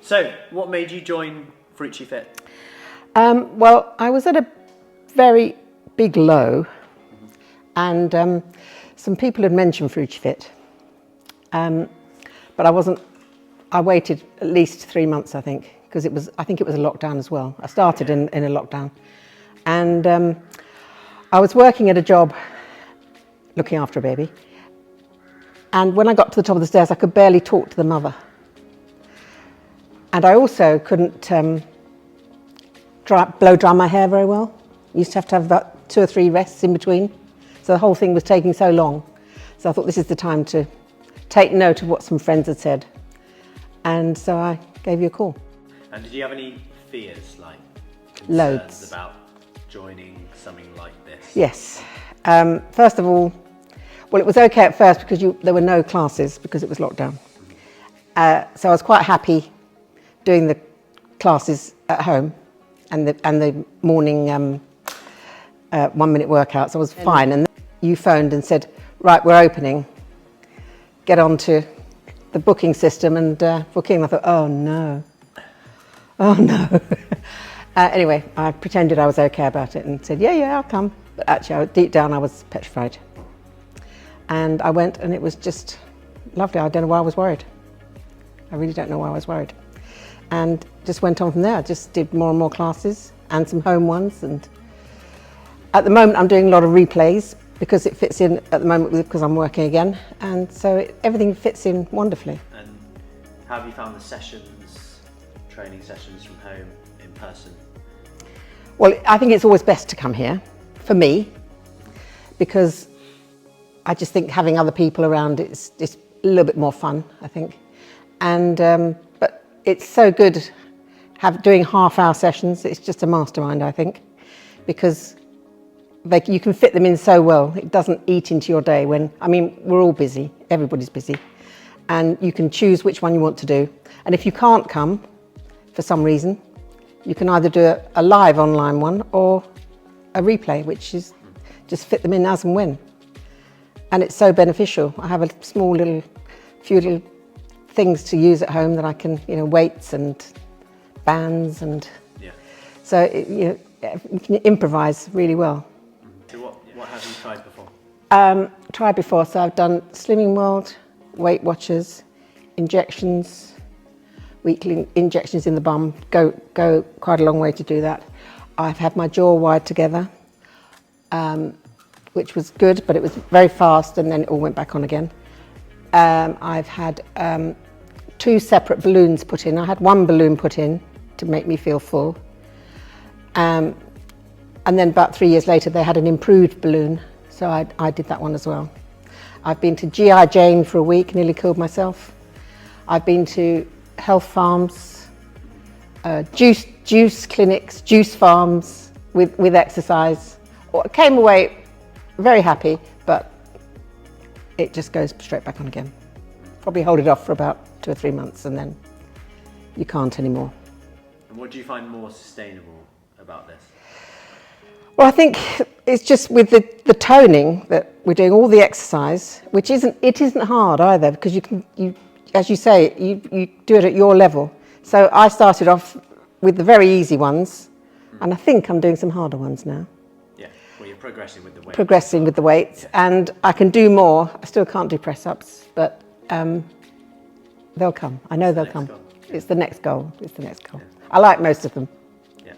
So, what made you join Fruci Fit? Well, I was at a very big low, and some people had mentioned Fruci Fit, but I waited at least 3 months, I think, because I think it was a lockdown as well. I started in a lockdown, and I was working at a job looking after a baby, and when I got to the top of the stairs, I could barely talk to the mother. And I also couldn't blow dry my hair very well. Used to have about 2 or 3 rests in between. So the whole thing was taking so long. So I thought this is the time to take note of what some friends had said. And so I gave you a call. And did you have any fears, like concerns Loads. about joining something like this? Yes. First of all, well, it was okay at first because there were no classes because it was lockdown. So I was quite happy doing the classes at home and the morning 1-minute workouts. I was fine. And then you phoned and said, right, we're opening. Get on to the booking system and booking. I thought, oh no. Anyway, I pretended I was okay about it and said, yeah, I'll come. But actually, deep down, I was petrified. And I went, and it was just lovely. I don't know why I was worried. I really don't know why I was worried. And just went on from there. I just did more and more classes and some home ones. And at the moment, I'm doing a lot of replays because it fits in at the moment because I'm working again. And so everything fits in wonderfully. And how have you found the sessions, training sessions from home, in person? Well, I think it's always best to come here, for me, because I just think having other people around it's a little bit more fun, I think. And but it's so good doing half-hour sessions. It's just a mastermind, I think, because you can fit them in so well. It doesn't eat into your day we're all busy, everybody's busy, and you can choose which one you want to do. And if you can't come for some reason, you can either do a live online one or a replay, which is just fit them in as and when. And it's so beneficial. I have a few little things to use at home that I can, weights and bands, and so you can improvise really well. So what have you tried before? Tried before, so I've done Slimming World, Weight Watchers, injections, weekly injections in the bum, go quite a long way to do that. I've had my jaw wired together, which was good, but it was very fast and then it all went back on again. I've had 2 separate balloons put in. I had 1 balloon put in to make me feel full. And then about 3 years later, they had an improved balloon. So I did that one as well. I've been to GI Jane for a week, nearly killed myself. I've been to health farms, juice clinics, juice farms with exercise. I came away very happy, but it just goes straight back on again. Probably hold it off for about 2 or 3 months and then you can't anymore. And what do you find more sustainable about this? Well, I think it's just with the toning that we're doing all the exercise, which isn't hard either, because you as you say, you do it at your level. So I started off with the very easy ones, and I think I'm doing some harder ones now. Yeah, well, you're progressing with the weights. Progressing with the weights, and I can do more. I still can't do press-ups, but they'll come. I know they'll come. It's the next goal. It's the next goal. Yeah. I like most of them. Yeah.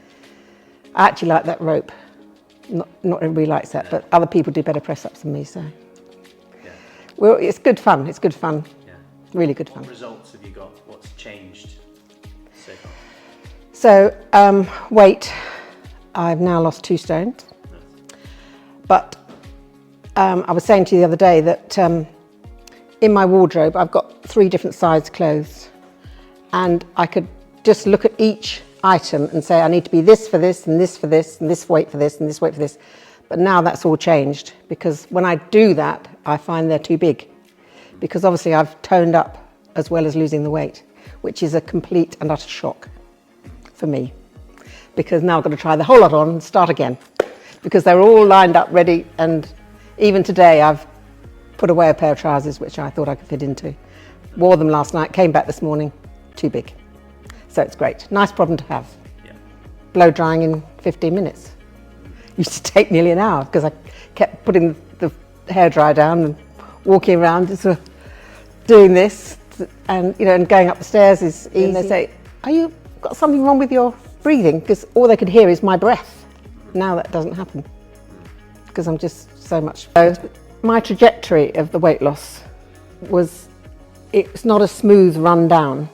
I actually like that rope. Not everybody likes that, but other people do better press-ups than me, so. Yeah. Well, it's good fun. It's good fun. Yeah. Really good fun. What results have you got? What's changed so far? So, weight. I've now lost 2 stones. Nice. But I was saying to you the other day that in my wardrobe, I've got 3 different size clothes, and I could just look at each item and say, I need to be this for this, and this for this, and this weight for this, and this weight for this. But now that's all changed, because when I do that, I find they're too big, because obviously I've toned up as well as losing the weight, which is a complete and utter shock for me, because now I've got to try the whole lot on and start again, because they're all lined up ready. And even today I've put away a pair of trousers which I thought I could fit into, wore them last night, came back this morning, too big. So it's great. Nice problem to have. Yeah. Blow drying in 15 minutes. Used to take nearly an hour because I kept putting the hairdryer down and walking around, just sort of doing this, and and going up the stairs is easy. And they say, "Are you got something wrong with your breathing?" Because all they could hear is my breath. Now that doesn't happen because I'm just so much. So my trajectory of the weight loss it's not a smooth run down.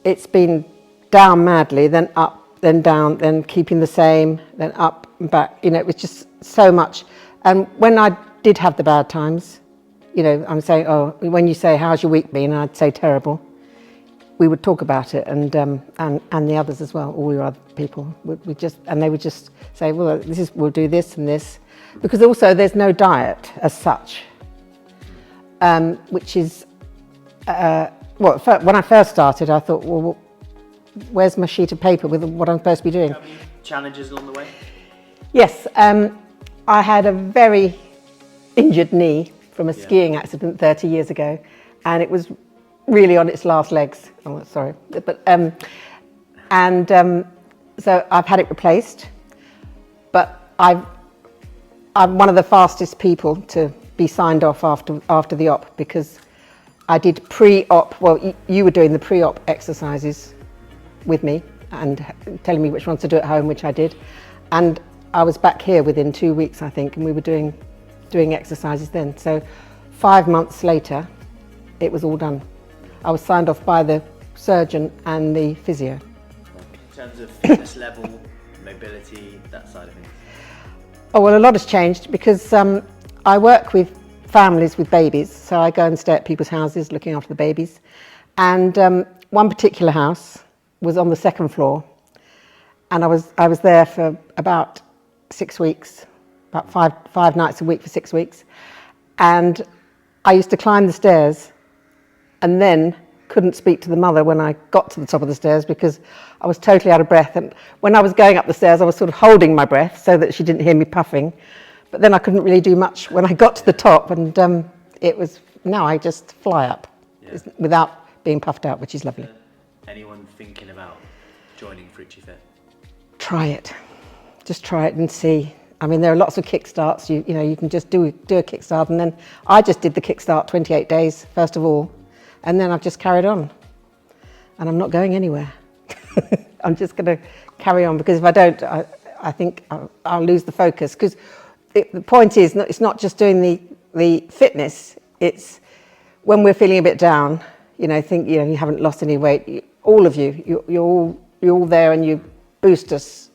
It's been down madly, then up, then down, then keeping the same, then up and back. It was just so much. And when I did have the bad times, I'm saying, oh, when you say, how's your week been? And I'd say terrible. We would talk about it, and the others as well, all your other people. And they would just say, well, we'll do this and this. Because also there's no diet as such, which is, when I first started, I thought, well, where's my sheet of paper with what I'm supposed to be doing? How many challenges along the way? Yes, I had a very injured knee from a skiing accident 30 years ago, and it was really on its last legs. Oh, sorry, but so I've had it replaced. But I'm one of the fastest people to be signed off after the op, because I did pre-op. Well, you were doing the pre-op exercises with me and telling me which ones to do at home, which I did, and I was back here within 2 weeks, I think, and we were doing exercises then. So 5 months later, it was all done. I was signed off by the surgeon and the physio. In terms of fitness level, mobility, that side of things? Oh, well, a lot has changed because I work with families with babies. So I go and stay at people's houses looking after the babies. And one particular house was on the second floor. And I was there for about 6 weeks, about five nights a week for 6 weeks. And I used to climb the stairs and then couldn't speak to the mother when I got to the top of the stairs because I was totally out of breath. And when I was going up the stairs, I was sort of holding my breath so that she didn't hear me puffing. But then I couldn't really do much when I got to the top, and now I just fly up without being puffed out, which is lovely. Anyone thinking about joining Fruci Fit? Try it. Just try it and see. I mean, there are lots of kickstarts. You can just do a kickstart, and then I just did the kickstart 28 days first of all, and then I've just carried on, and I'm not going anywhere. I'm just going to carry on, because if I don't, I think I'll lose the focus. Because the point is, it's not just doing the fitness. It's when we're feeling a bit down. You haven't lost any weight. All of you're all there, and you boost us.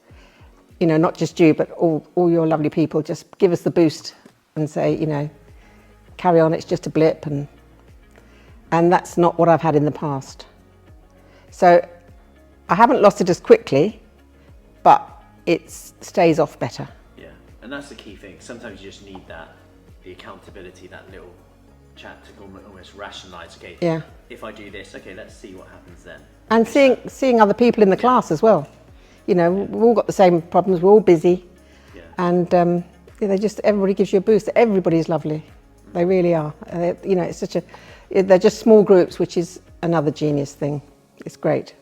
Not just you, but all your lovely people. Just give us the boost and say, carry on. It's just a blip, and that's not what I've had in the past. So I haven't lost it as quickly, but it stays off better. Yeah, and that's the key thing. Sometimes you just need the accountability, that little chat to almost rationalise. Okay, yeah. If I do this, okay, let's see what happens then. And seeing other people in the class as well. We've all got the same problems. We're all busy, and everybody gives you a boost. Everybody's lovely. They really are. It's they're just small groups, which is another genius thing. It's great.